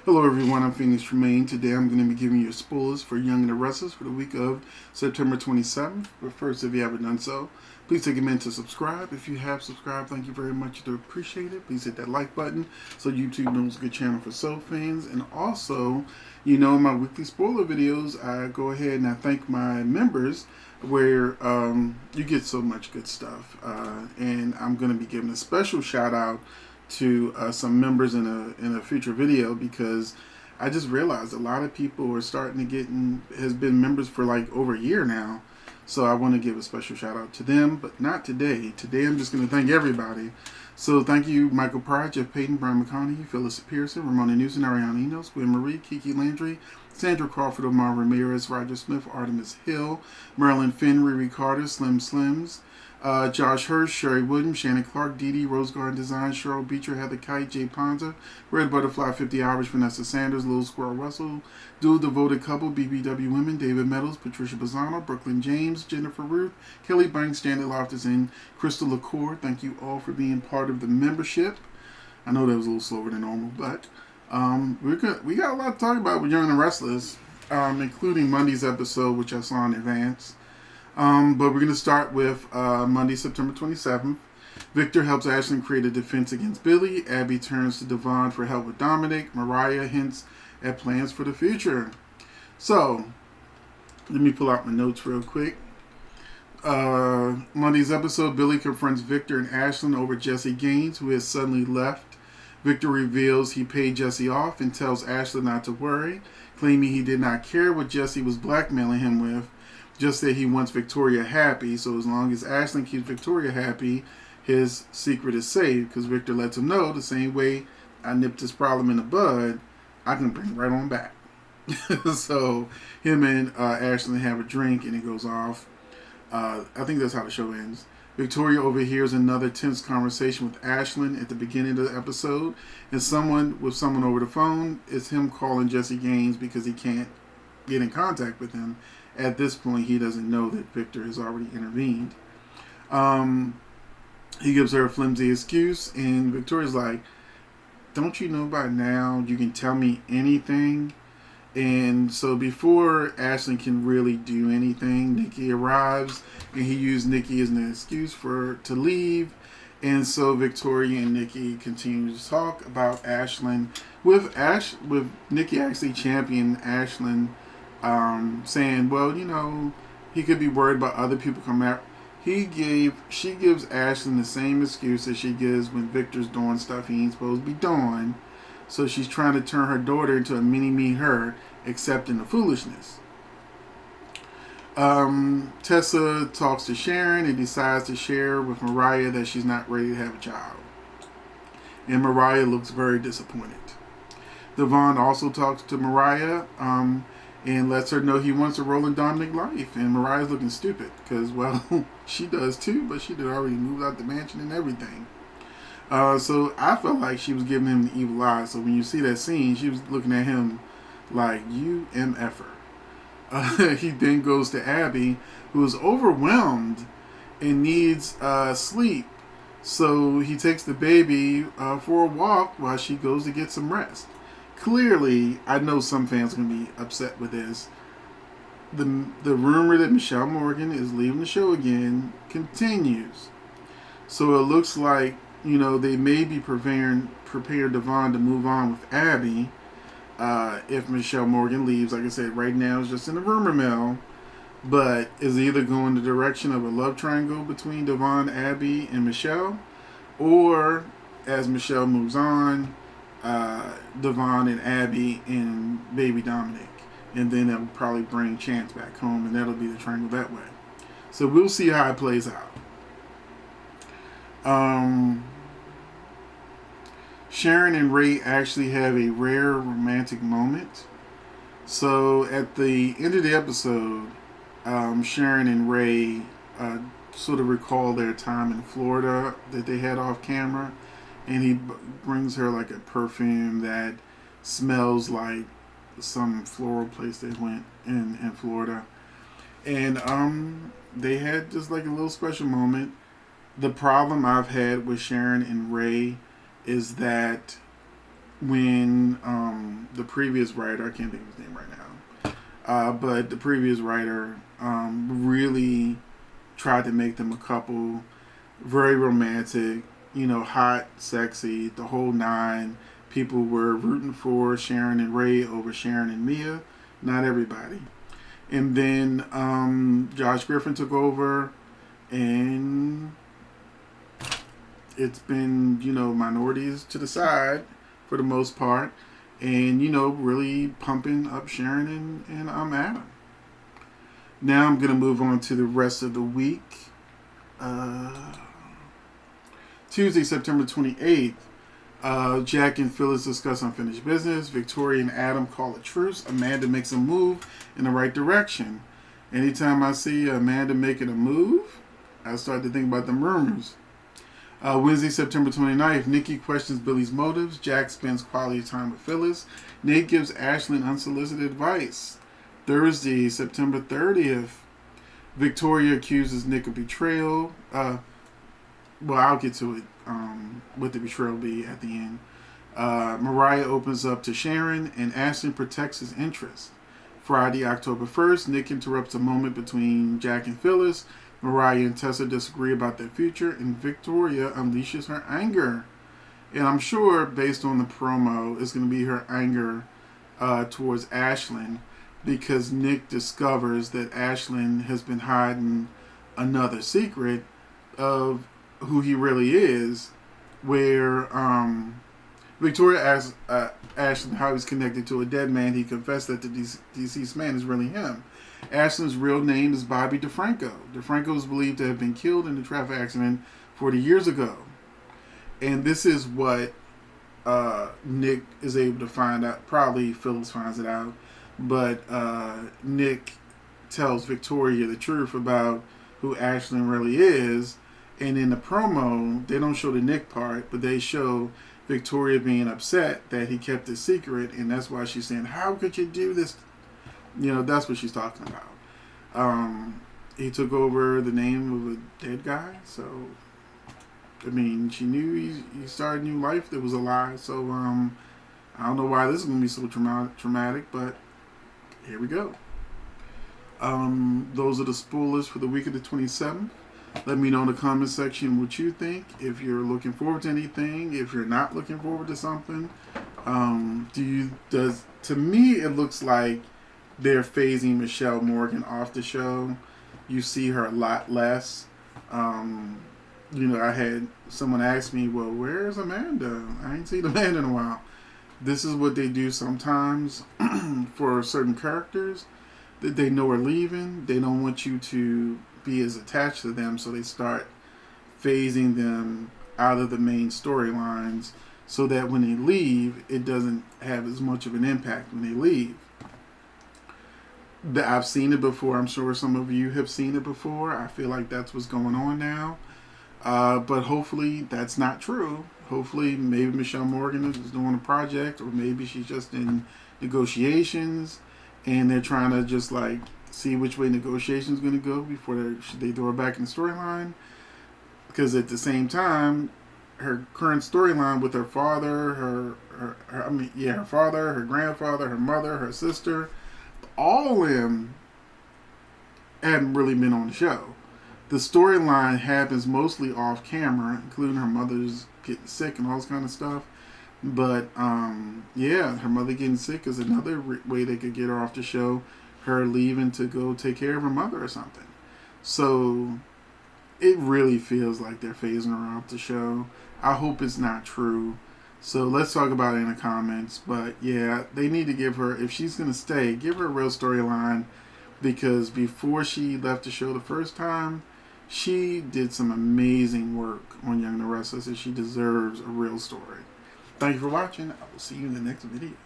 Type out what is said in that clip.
Hello everyone, I'm Phoenix Tremayne. Today I'm going to be giving you spoilers for Young and the Restless for the week of September 27th. But first, if you haven't done so, please take a minute to subscribe. If you have subscribed, thank you very much. I appreciate it. Please hit that like button so YouTube knows it's a good channel for soul fans. And also, my weekly spoiler videos, I go ahead and I thank my members where you get so much good stuff. And I'm going to be giving a special shout out to some members in a future video, because I just realized a lot of people are starting to has been members for like over a year now. So I want to give a special shout out to them, but not today. Today I'm just going to thank everybody. So thank you, Michael Pryor, Jeff Payton, Brian McConaughey, Phyllis Pearson, Ramona Newsom, Ariana Enos, Gwen Marie, Kiki Landry, Sandra Crawford, Omar Ramirez, Roger Smith, Artemis Hill, Marilyn Finn, Riri Carter, Slim Slims, Josh Hirsch, Sherry Williams, Shannon Clark, Dee Dee, Rose Garden Design, Cheryl Beecher, Heather Kite, Jay Ponza, Red Butterfly 50 Hours, Vanessa Sanders, Little Squirrel Russell, Dual Devoted Couple, BBW Women, David Meadows, Patricia Bazzano, Brooklyn James, Jennifer Ruth, Kelly Banks, Janet Loftus, and Crystal LaCour. Thank you all for being part of the membership. I know that was a little slower than normal, but we got a lot to talk about with Young and Restless, including Monday's episode, which I saw in advance. But we're going to start with Monday, September 27th. Victor helps Ashlyn create a defense against Billy. Abby turns to Devon for help with Dominic. Mariah hints at plans for the future. So, let me pull out my notes real quick. Monday's episode, Billy confronts Victor and Ashlyn over Jesse Gaines, who has suddenly left. Victor reveals he paid Jesse off and tells Ashlyn not to worry, claiming he did not care what Jesse was blackmailing him with, just that he wants Victoria happy. So as long as Ashlyn keeps Victoria happy, his secret is safe, because Victor lets him know the same way I nipped this problem in the bud, I can bring it right on back. So him and Ashlyn have a drink and it goes off. I think that's how the show ends. Victoria overhears another tense conversation with Ashlyn at the beginning of the episode, and someone over the phone. It's him calling Jesse Gaines because he can't get in contact with him. At this point, he doesn't know that Victor has already intervened. He gives her a flimsy excuse, and Victoria's like, don't you know by now you can tell me anything? And so before Ashlyn can really do anything, Nikki arrives, and he used Nikki as an excuse to leave. And so Victoria and Nikki continue to talk about Ashlyn, with Nikki actually championing Ashlyn, saying, well, he could be worried about other people coming out. She gives Ashlyn the same excuse that she gives when Victor's doing stuff he ain't supposed to be doing. So she's trying to turn her daughter into a mini-me her, accepting the foolishness. Tessa talks to Sharon and decides to share with Mariah that she's not ready to have a child. And Mariah looks very disappointed. Devon also talks to Mariah, and lets her know he wants a role in Dominic's life. And Mariah's looking stupid because, well, she does too, but she had already moved out the mansion and everything. So I felt like she was giving him the evil eye. So when you see that scene, she was looking at him like, you MFer. He then goes to Abby, who is overwhelmed and needs sleep. So he takes the baby for a walk while she goes to get some rest. Clearly, I know some fans are going to be upset with this. The rumor that Michelle Morgan is leaving the show again continues. So it looks like, they may be preparing Devon to move on with Abby if Michelle Morgan leaves. Like I said, right now it's just in the rumor mill. But is either going the direction of a love triangle between Devon, Abby, and Michelle, or as Michelle moves on, Devon and Abby and baby Dominic, and then it'll probably bring Chance back home, and that'll be the triangle that way. So we'll see how it plays out. Sharon and Ray actually have a rare romantic moment. So at the end of the episode, Sharon and Ray sort of recall their time in Florida that they had off camera, and he brings her like a perfume that smells like some floral place they went in Florida. And they had just like a little special moment. The problem I've had with Sharon and Ray is that when the previous writer, I can't think of his name right now, but the previous writer really tried to make them a couple, very romantic, hot, sexy, the whole nine. People were rooting for Sharon and Ray over Sharon and Mia. Not everybody. And then Josh Griffin took over, and it's been, minorities to the side for the most part, and, really pumping up Sharon and Adam. Now I'm going to move on to the rest of the week. Tuesday, September 28th, Jack and Phyllis discuss unfinished business. Victoria and Adam call a truce. Amanda makes a move in the right direction. Anytime I see Amanda making a move, I start to think about the murmurs. Wednesday, September 29th, Nikki questions Billy's motives. Jack spends quality time with Phyllis. Nate gives Ashlyn unsolicited advice. Thursday, September 30th, Victoria accuses Nick of betrayal. Well, I'll get to it, what the betrayal be at the end. Mariah opens up to Sharon, and Ashlyn protects his interest. Friday, October 1st, Nick interrupts a moment between Jack and Phyllis. Mariah and Tessa disagree about their future, and Victoria unleashes her anger. And I'm sure, based on the promo, it's going to be her anger towards Ashlyn, because Nick discovers that Ashlyn has been hiding another secret of who he really is, where Victoria asks Ashlyn how he's connected to a dead man. He confessed that the deceased man is really him. Ashlyn's real name is Bobby DeFranco. DeFranco is believed to have been killed in a traffic accident 40 years ago. And this is what Nick is able to find out. Probably Phyllis finds it out. But Nick tells Victoria the truth about who Ashlyn really is. And in the promo, they don't show the Nick part, but they show Victoria being upset that he kept it secret. And that's why she's saying, how could you do this? That's what she's talking about. He took over the name of a dead guy. So, I mean, she knew he started a new life that was a lie. So, I don't know why this is going to be so traumatic, but here we go. Those are the spoilers for the week of the 27th. Let me know in the comment section what you think. If you're looking forward to anything, if you're not looking forward to something, to me it looks like they're phasing Michelle Morgan off the show. You see her a lot less. I had someone ask me, well, where's Amanda? I ain't seen Amanda in a while. This is what they do sometimes for certain characters that they know are leaving. They don't want you to be as attached to them, so they start phasing them out of the main storylines so that when they leave, it doesn't have as much of an impact when they leave. I've seen it before. I'm sure some of you have seen it before. I feel like that's what's going on now. But hopefully that's not true. Hopefully maybe Michelle Morgan is doing a project, or maybe she's just in negotiations and they're trying to just like see which way negotiations going to go before they throw her back in the storyline. Because at the same time, her current storyline with her father, her father, her grandfather, her mother, her sister, all of them hadn't really been on the show. The storyline happens mostly off camera, including her mother's getting sick and all this kind of stuff. But her mother getting sick is another way they could get her off the show. Her leaving to go take care of her mother or something. So it really feels like they're phasing her off the show. I hope it's not true. So let's talk about it in the comments. But yeah, they need to give her, if she's going to stay, give her a real storyline. Because before she left the show the first time, she did some amazing work on Young and the Restless, and she deserves a real story. Thank you for watching. I will see you in the next video.